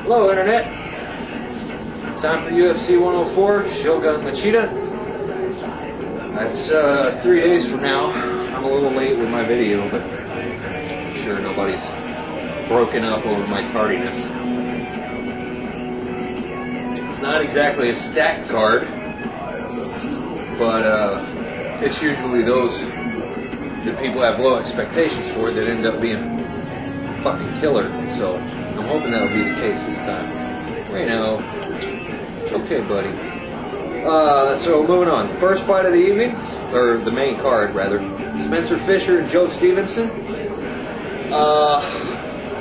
Hello, Internet. Time for UFC 104, Shogun Machida. That's 3 days from now. I'm a little late with my video, but I'm sure nobody's broken up over my tardiness. It's not exactly a stacked card, but it's usually those that people have low expectations for that end up being fucking killer. So I'm hoping that'll be the case this time. Right now, okay, buddy. So moving on. First fight of the evening, or the main card rather. Spencer Fisher and Joe Stevenson.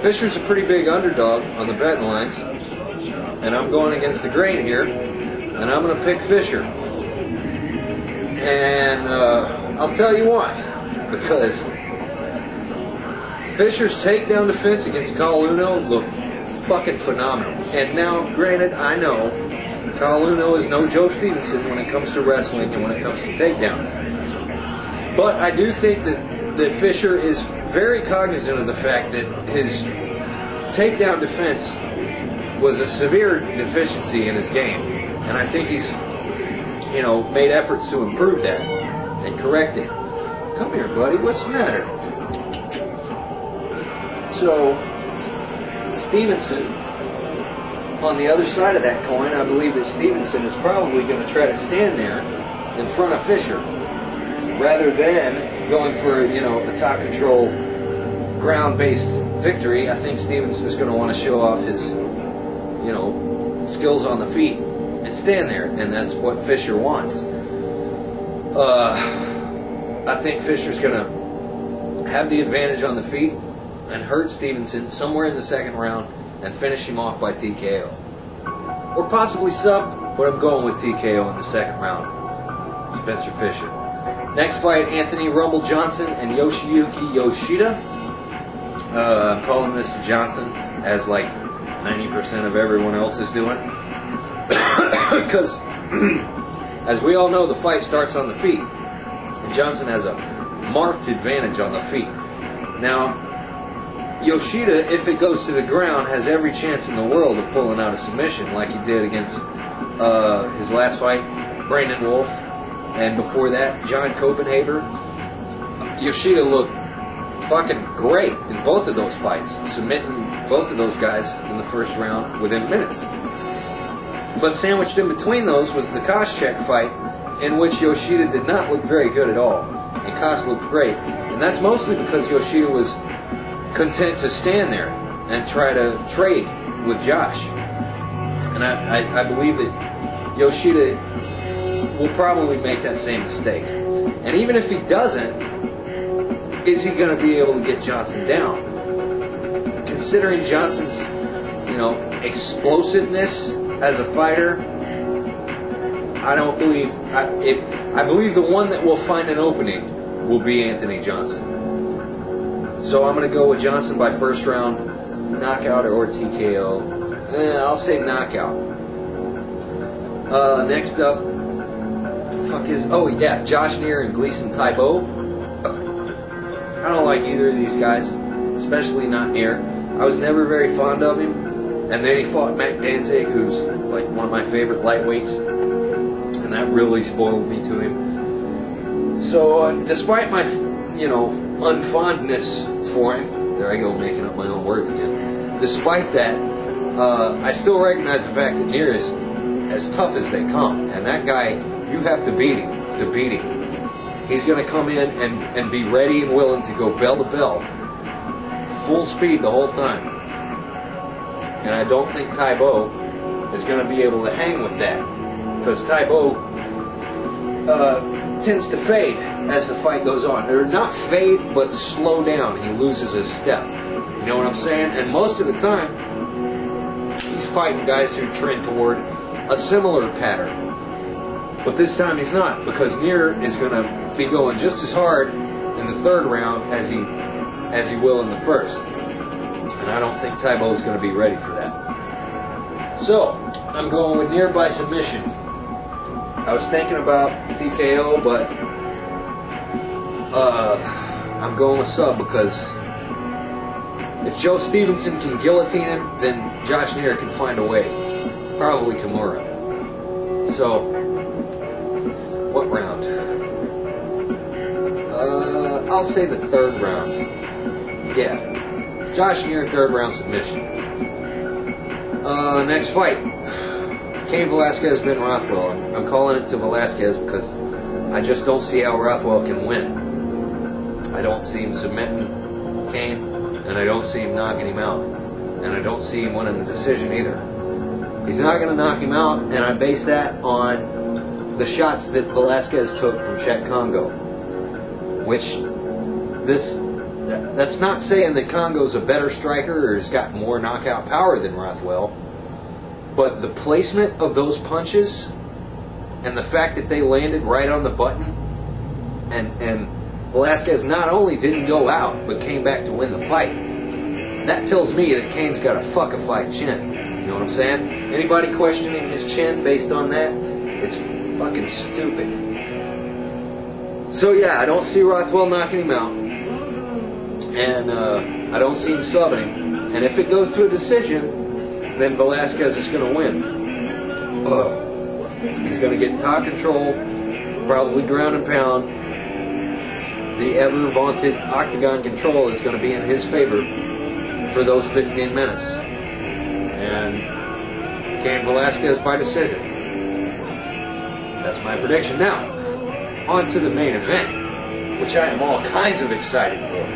Fisher's a pretty big underdog on the betting lines, and I'm going against the grain here, and I'm going to pick Fisher. And I'll tell you why. Because Fisher's takedown defense against Caluno looked fucking phenomenal. And now, granted, I know Caluno is no Joe Stevenson when it comes to wrestling and when it comes to takedowns. But I do think that Fisher is very cognizant of the fact that his takedown defense was a severe deficiency in his game. And I think he's, made efforts to improve that and correct it. Come here, buddy. What's the matter? So, Stevenson, on the other side of that coin, I believe that Stevenson is probably going to try to stand there in front of Fisher, rather than going for, a top control, ground-based victory. I think Stevenson's going to want to show off his, skills on the feet and stand there, and that's what Fisher wants. I think Fisher's going to have the advantage on the feet and hurt Stevenson somewhere in the second round and finish him off by TKO. Or possibly sub, but I'm going with TKO in the second round. Spencer Fisher. Next fight, Anthony Rumble Johnson and Yoshiyuki Yoshida. I'm calling this Johnson, as like 90% of everyone else is doing. Because, as we all know, the fight starts on the feet. And Johnson has a marked advantage on the feet. Now, Yoshida, if it goes to the ground, has every chance in the world of pulling out a submission like he did against his last fight, Brandon Wolf, and before that, John Copenhaver. Yoshida looked fucking great in both of those fights, submitting both of those guys in the first round within minutes. But sandwiched in between those was the Koscheck fight, in which Yoshida did not look very good at all, and Kos looked great. And that's mostly because Yoshida was content to stand there and try to trade with Josh. And I believe that Yoshida will probably make that same mistake. And even if he doesn't, is he going to be able to get Johnson down? Considering Johnson's, explosiveness as a fighter, I don't believe. I believe the one that will find an opening will be Anthony Johnson. So I'm going to go with Johnson by first round knockout or TKO. I'll say knockout. Next up, Josh Neer and Gleason Taibo. I don't like either of these guys, especially not Neer. I was never very fond of him. And then he fought Mac Danzig, who's like one of my favorite lightweights. And that really spoiled me to him. So, despite my, unfondness for him, there I go making up my own words again. Despite that, I still recognize the fact that Neer is as tough as they come. And that guy, you have to beat him to beat him. He's going to come in and be ready and willing to go bell to bell, full speed the whole time. And I don't think Taibo is going to be able to hang with that, because Taibo tends to fade as the fight goes on. Or not fade, but slow down. He loses his step. You know what I'm saying? And most of the time, he's fighting guys who trend toward a similar pattern. But this time he's not, because Neer is going to be going just as hard in the third round as he will in the first. And I don't think Taibo is going to be ready for that. So, I'm going with Neer by submission. I was thinking about TKO, but I'm going with sub because If Joe Stevenson can guillotine him, then Josh Neer can find a way. Probably Kimura. So, what round? I'll say the third round. Yeah. Josh Neer, third round submission. Next fight. Cain Velasquez, Ben Rothwell. I'm calling it to Velasquez because I just don't see how Rothwell can win. I don't see him submitting Cain, and I don't see him knocking him out. And I don't see him winning the decision either. He's not going to knock him out, and I base that on the shots that Velasquez took from Chet Congo. Which, that's not saying that Congo's a better striker or has got more knockout power than Rothwell. But the placement of those punches and the fact that they landed right on the button, and Velasquez not only didn't go out, but came back to win the fight. That tells me that Cain's got a fuck-a-fight chin. You know what I'm saying? Anybody questioning his chin based on that? It's fucking stupid. So yeah, I don't see Rothwell knocking him out. And I don't see him subbing him. And if it goes to a decision, then Velasquez is going to win. He's going to get top control, probably ground and pound. The ever-vaunted octagon control is going to be in his favor for those 15 minutes. And Cain Velasquez by decision. That's my prediction. Now, on to the main event, which I am all kinds of excited for.